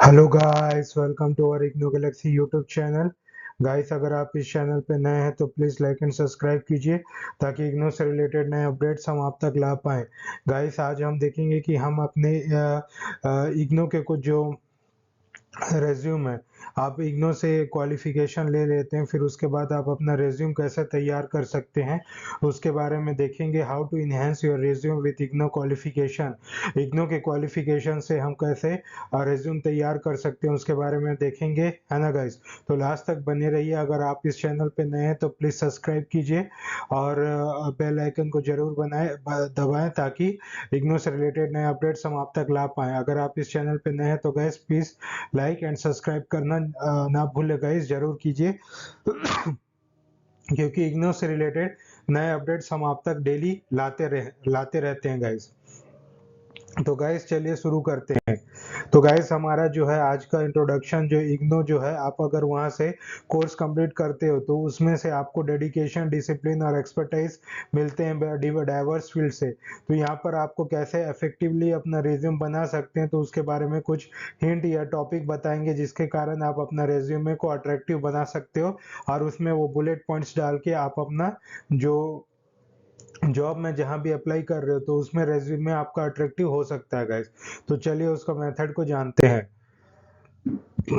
Hello guys, welcome to our IGNOU galaxy YouTube channel. Guys, अगर आप इस चैनल पे नए हैं तो प्लीज़ लाइक एंड सब्सक्राइब कीजिए ताकि इग्नो से रिलेटेड नए अपडेट्स हम आप तक ला पाएँ। गाइस, आज हम देखेंगे कि हम अपने इग्नो के कुछ जो रेज्यूम है, आप इग्नो से क्वालिफिकेशन ले लेते हैं, फिर उसके बाद आप अपना रेज्यूम कैसे तैयार कर सकते हैं उसके बारे में देखेंगे। How to enhance your resume with IGNOU qualification. IGNOU के क्वालिफिकेशन से हम कैसे रेज्यूम तैयार कर सकते हैं उसके बारे में देखेंगे, है ना गाइस। तो लास्ट तक बने रहिए। अगर आप इस चैनल पे नए हैं तो प्लीज़ सब्सक्राइब कीजिए और बेल आइकन को जरूर दबाएं ताकि इग्नो से रिलेटेड नए अपडेट्स हम आप तक ला पाएं। अगर आप इस चैनल पे नए हैं तो guys please like and subscribe करना ना भूले गाइस, जरूर कीजिए क्योंकि इग्नो से रिलेटेड नए अपडेट्स हम आप तक डेली लाते रहते हैं गाइस। तो गाइस चलिए शुरू करते हैं। तो गाइस, हमारा जो है आज का इंट्रोडक्शन, जो इग्नो जो है, आप अगर वहां से कोर्स कंप्लीट करते हो तो उसमें से आपको डेडिकेशन, डिसिप्लिन और एक्सपर्टाइज मिलते हैं डाइवर्स फील्ड से। तो यहाँ पर आपको कैसे इफेक्टिवली अपना रिज्यूम बना सकते हैं तो उसके बारे में कुछ हिंट या टॉपिक बताएंगे जिसके कारण आप अपना रेज्यूमे को अट्रैक्टिव बना सकते हो और उसमें वो बुलेट पॉइंट्स डाल के आप अपना जो जॉब में जहां भी अप्लाई कर रहे हो तो उसमें रेज्यूमे आपका अट्रैक्टिव हो सकता है गाइस। तो चलिए उसका मेथड को जानते हैं।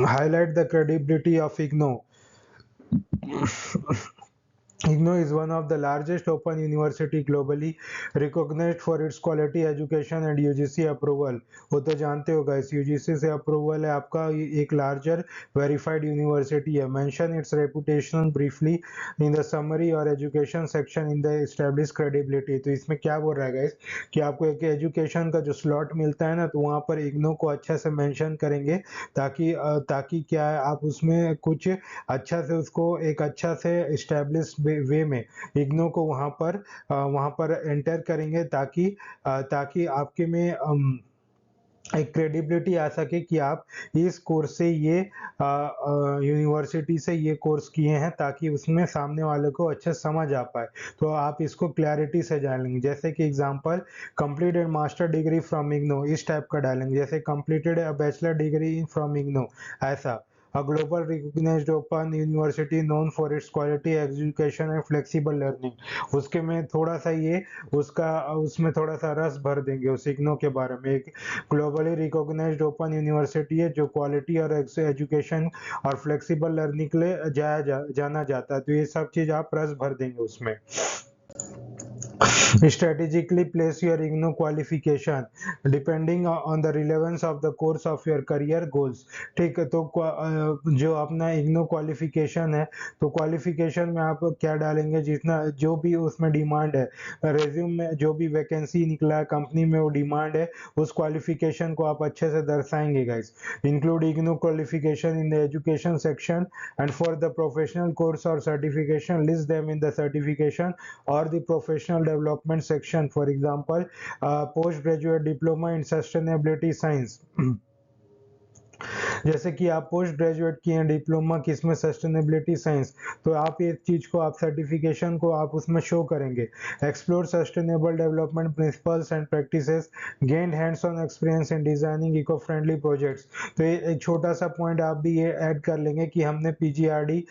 Highlight the credibility of IGNO. IGNO is one of the largest open university globally, recognized for its quality education and UGC approval. वो तो जानते हो guys, UGC से अप्रूवल है आपका, एक लार्जर वेरीफाइड यूनिवर्सिटी है। Mention its reputation briefly in the summary और education section in the establish credibility. तो इसमें क्या बोल रहा है गाइस कि आपको एक एजुकेशन का जो स्लॉट मिलता है ना, तो वहाँ पर इग्नो को अच्छा से मेंशन करेंगे ताकि क्या है, आप उसमें कुछ अच्छा से उसको एक अच्छा से एस्टेब्लिश वे में इग्नो को वहाँ पर एंटर करेंगे ताकि आपके में एक क्रेडिबिलिटी आ सके कि आप इस कोर्स से ये यूनिवर्सिटी से ये कोर्स किए हैं, ताकि उसमें सामने वाले को अच्छे समझ आ पाए। तो आप इसको क्लैरिटी से डालेंगे, जैसे कि example completed master degree from IGNOU, इस टाइप का डालेंगे। जैसे completed a bachelor degree from IGNOU, ऐसा। A global recognized open university known for its quality education and flexible learning। उसके में थोड़ा सा ये उसमें थोड़ा सा रस भर देंगे उस इग्नो के बारे में। एक ग्लोबली रिकॉग्नाइज्ड ओपन यूनिवर्सिटी है जो क्वालिटी और एजुकेशन और फ्लेक्सिबल लर्निंग के लिए जाना जाता है। तो ये सब चीज आप रस भर देंगे उसमें। Strategically place your IGNO qualification depending on the relevance of the course of your career goals। ठीक है, तो जो अपना IGNO क्वालिफिकेशन है, तो क्वालिफिकेशन में आप क्या डालेंगे, जितना जो भी उसमें डिमांड है, रेज्यूम में जो भी वैकेंसी निकला है कंपनी में, वो डिमांड है, उस क्वालिफिकेशन को आप अच्छे से दर्शाएंगे guys. Include IGNO qualification in the education section and for the professional course और certification list them in the certification or the professional development section. For example, postgraduate diploma in sustainability science। जैसे कि आप post graduate किए हैं diploma किसमें, sustainability science, तो आप ये चीज को, आप सर्टिफिकेशन को आप उसमें शो करेंगे। Explore sustainable development principles and practices, gained hands on experience in designing eco friendly projects. तो ये एक छोटा सा पॉइंट आप भी ये ऐड कर लेंगे कि हमने पीजीआरडी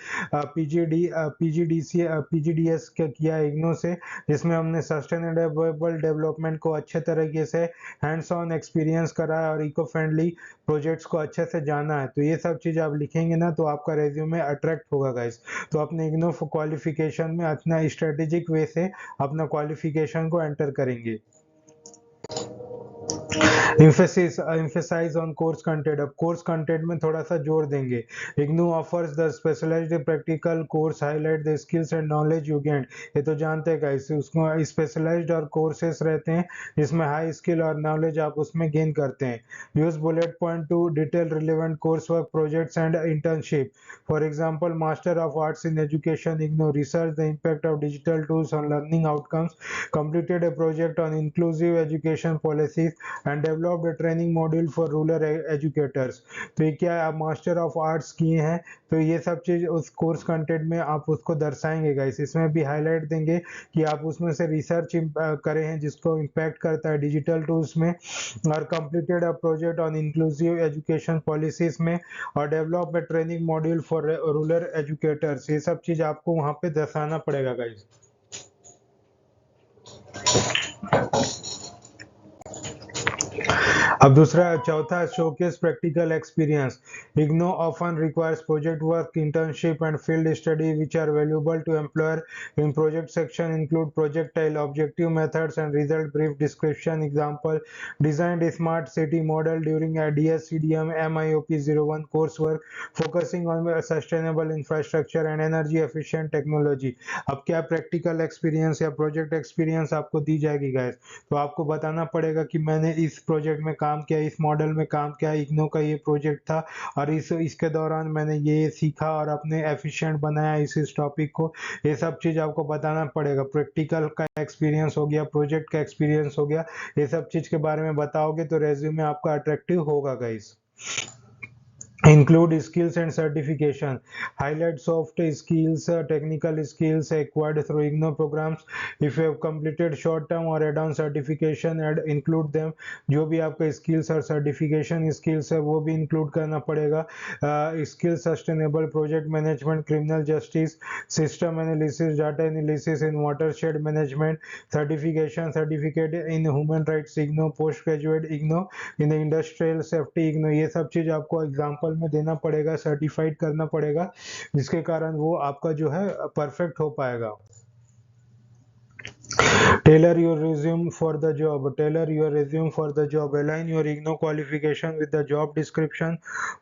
पीजीडीएस किया इग्नो से, जिसमें हमने सस्टेनेबल डेवलपमेंट को अच्छे तरीके से हैंड्स ऑन एक्सपीरियंस करा है और इको फ्रेंडली प्रोजेक्ट्स को अच्छे से जाना है। तो ये सब चीज आप लिखेंगे ना, तो आपका रेज्यूमे अट्रैक्ट होगा गाइस। तो अपने इग्नो क्वालिफिकेशन में अपना स्ट्रेटेजिक वे से अपना क्वालिफिकेशन को एंटर करेंगे। emphasize on course content। अब कोर्स कंटेंट में थोड़ा सा जोर देंगे। IGNOU offers the specialised practical course highlight the skills and knowledge you gain. ये तो जानते हैं गाइस, उसको स्पेशलाइज्ड और कोर्सेस रहते हैं जिसमें हाई स्किल और नॉलेज आप उसमें गेन करते हैं। Use bullet point two detail relevant course work projects and internship. For example master of arts in education IGNOU research the impact of digital tools on learning outcomes, completed a project on inclusive education policies and developed a training module for rural educators. तो ये क्या है, आप master of arts किए हैं, तो ये सब चीज़ उस कोर्स कंटेंट में आप उसको दर्शाएंगे गाइस। इसमें भी हाईलाइट देंगे कि आप उसमें से रिसर्च करे हैं जिसको इम्पैक्ट करता है डिजिटल टूल्स में, और completed a project on inclusive education policies में, और develop a training module for rural educators. ये सब चीज़ आपको वहाँ पे दर्शाना पड़ेगा गाइस। अब दूसरा चौथा, showcase practical experience. IGNOU often requires project work, internship and field study which are valuable to employer. In project section include projectile objective methods and result brief description. Example, designed smart city model during DSCDM MIOP 01 course work focusing on sustainable infrastructure and energy efficient technology. अब क्या practical experience या project experience आपको दी जाएगी guys, तो आपको बताना पड़ेगा कि मैंने इस प्रोजेक्ट में काम किया, इस मॉडल में काम किया, इग्नो का ये प्रोजेक्ट था, और इसके दौरान मैंने ये सीखा और अपने एफिशिएंट बनाया इस टॉपिक को। ये सब चीज़ आपको बताना पड़ेगा। प्रैक्टिकल का एक्सपीरियंस हो गया, प्रोजेक्ट का एक्सपीरियंस हो गया, ये सब चीज़ के बारे में बताओगे तो रेज्यूमे आपका अट्रैक्टिव होगा guys. Include skills and certification. Highlight soft skills, technical skills acquired through IGNO programs. If you have completed short-term or add-on certification, add include them. जो भी आपका skills और certification skills है वो भी include करना पड़ेगा। Skills sustainable project management, criminal justice, system analysis, data analysis in watershed management, certificate in human rights IGNO, postgraduate IGNO in the industrial safety IGNO। ये सब चीज आपको एग्जाम्पल में देना पड़ेगा, सर्टिफाइड करना पड़ेगा, जिसके कारण वो आपका जो है परफेक्ट हो पाएगा। Tailor your resume for the job. Tailor your resume for the job. Align your IGNO qualification with the job description.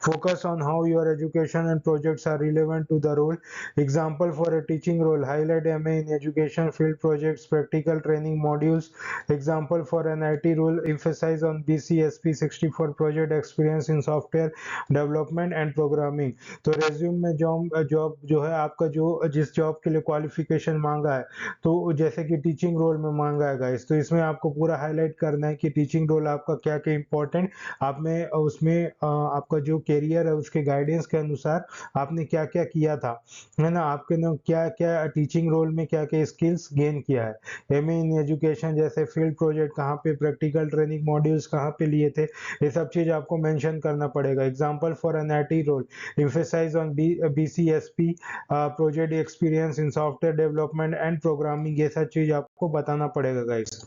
Focus on how your education and projects are relevant to the role. Example for a teaching role. Highlight MA in education, field projects, practical training modules. Example for an IT role. Emphasize on BCSP 64 project experience in software development and programming. तो resume में job जो है आपका जो जिस job के लिए qualification मांगा है, तो जैसे कि टीचिंग रोल में मांगा है गाइस, तो इसमें आपको पूरा हाईलाइट करना है कि टीचिंग रोल आपका क्या क्या इंपॉर्टेंट, आपने उसमें आपका जो करियर है उसके गाइडेंस के अनुसार आपने क्या क्या किया था, है ना, आपके ने क्या क्या टीचिंग रोल में क्या क्या स्किल्स गेन किया है। एमए इन एजुकेशन जैसे फील्ड प्रोजेक्ट कहाँ पे, प्रैक्टिकल ट्रेनिंग मॉड्यूल्स कहाँ पे लिए थे, ये सब चीज आपको मेंशन करना पड़ेगा। Example for an IT role, emphasize on BCSP project experience in software development and programming, ये सब चीज आपको बताना पड़ेगा guys.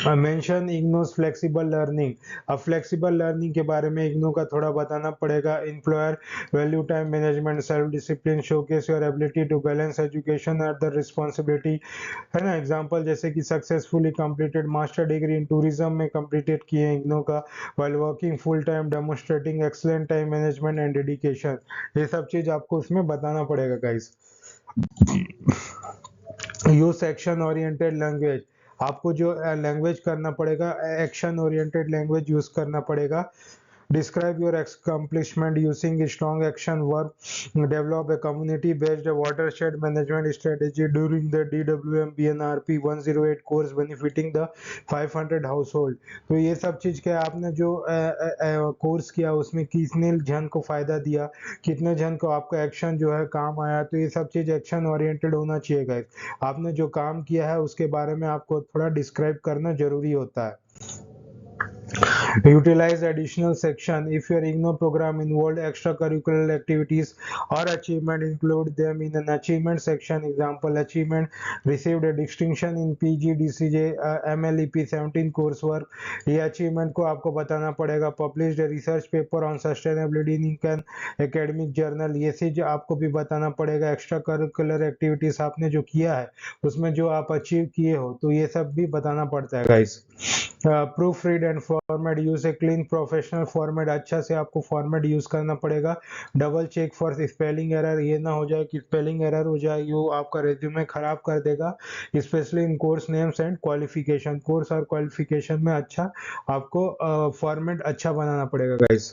Mention IGNOU's flexible learning. अब फ्लेक्सिबल लर्निंग के बारे में इग्नो का थोड़ा बताना पड़ेगा। Employer value time management, self discipline, showcase your ability to balance education at the responsibility, है ना। एग्जांपल जैसे कि successfully completed master degree in tourism में कंप्लीटेड किए इग्नो का, while working full time demonstrating excellent time management and dedication, ये सब चीज आपको उसमें बताना पड़ेगा guys. Use action oriented language, आपको जो लैंग्वेज करना पड़ेगा, एक्शन ओरिएंटेड लैंग्वेज यूज करना पड़ेगा। Describe your accomplishment using a strong action verb. Develop a community-based watershed management strategy during the DWM BNRP 108 course benefiting the 500 household. तो ये सब चीज क्या आपने जो कोर्स किया उसमें कितने जन को फायदा दिया, कितने जन को आपका एक्शन जो है काम आया, तो ये सब चीज एक्शन ओरिएंटेड होना चाहिए गाइस। आपने जो काम किया है उसके बारे में आपको थोड़ा डिस्क्राइब करना जरूरी होता है। Utilize additional section. If your IGNO program involved extracurricular activities or achievement, include them in an achievement section. Example, achievement received a distinction in PGDCJ MLEP 17 coursework. ये achievement को आपको बताना पड़ेगा। Published a research paper on sustainability in an academic journal. ये चीज आपको भी बताना पड़ेगा। Extracurricular activities आपने जो किया है उसमें जो आप अचीव किए हो, तो ये सब भी बताना पड़ता है guys. Proofread and format, use a clean professional format, अच्छा से आपको फॉर्मेट यूज करना पड़ेगा। Double check for spelling error, ये ना हो जाए कि स्पेलिंग एरर हो जाए, ये आपका रेज्यूमे खराब कर देगा। Specially in course names and qualification, course और क्वालिफिकेशन में अच्छा आपको फॉर्मेट अच्छा बनाना पड़ेगा गाइस।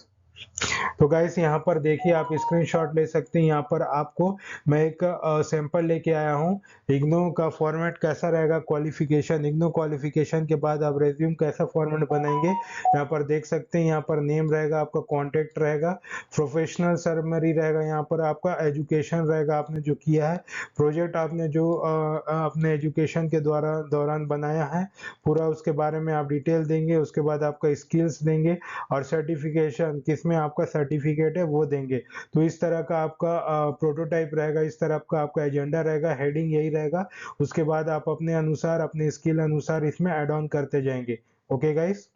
तो गाइस यहाँ पर देखिए आप स्क्रीनशॉट ले सकते हैं। यहाँ पर आपको मैं एक सैंपल लेके आया हूँ। इग्नू का फॉर्मेट कैसा रहेगा, क्वालिफिकेशन, इग्नू क्वालिफिकेशन के बाद आप रेज्यूम कैसा फॉर्मेट बनाएंगे, यहाँ पर देख सकते हैं। यहाँ पर नेम रहेगा, आपका कॉन्टेक्ट रहेगा, प्रोफेशनल समरी रहेगा, यहाँ पर आपका एजुकेशन रहेगा, आपने जो किया है, प्रोजेक्ट आपने जो अपने एजुकेशन के दौरान बनाया है पूरा, उसके बारे में आप डिटेल देंगे। उसके बाद आपका स्किल्स देंगे और सर्टिफिकेशन किसमें आपका सर्टिफिकेट है वो देंगे। तो इस तरह का आपका प्रोटोटाइप रहेगा, इस तरह का आपका एजेंडा रहेगा, हेडिंग यही रहेगा। उसके बाद आप अपने अनुसार, अपने स्किल अनुसार इसमें ऐड ऑन करते जाएंगे। Okay guys,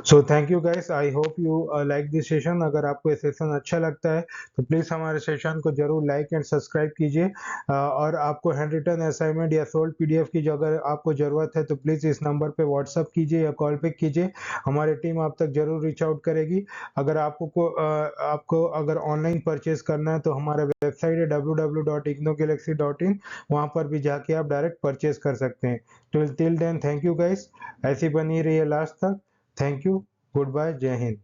so thank you guys, I hope you like this session. अगर आपको ये सेशन अच्छा लगता है तो प्लीज हमारे सेशन को जरूर लाइक एंड सब्सक्राइब कीजिए। और आपको हैंड रिटन असाइनमेंट या सोल्ड पीडीएफ की जो अगर आपको जरूरत है तो प्लीज इस नंबर पे व्हाट्सअप कीजिए या कॉल पे कीजिए, हमारी टीम आप तक जरूर रीच आउट करेगी। अगर आपको अगर ऑनलाइन परचेज करना है तो हमारा वेबसाइट है www.ignogalaxy.in, वहां पर भी जाके आप डायरेक्ट परचेज कर सकते हैं। Till then thank you guys, ऐसी बनी रही है लास्ट तक। थैंक यू, गुड बाय, जय हिंद।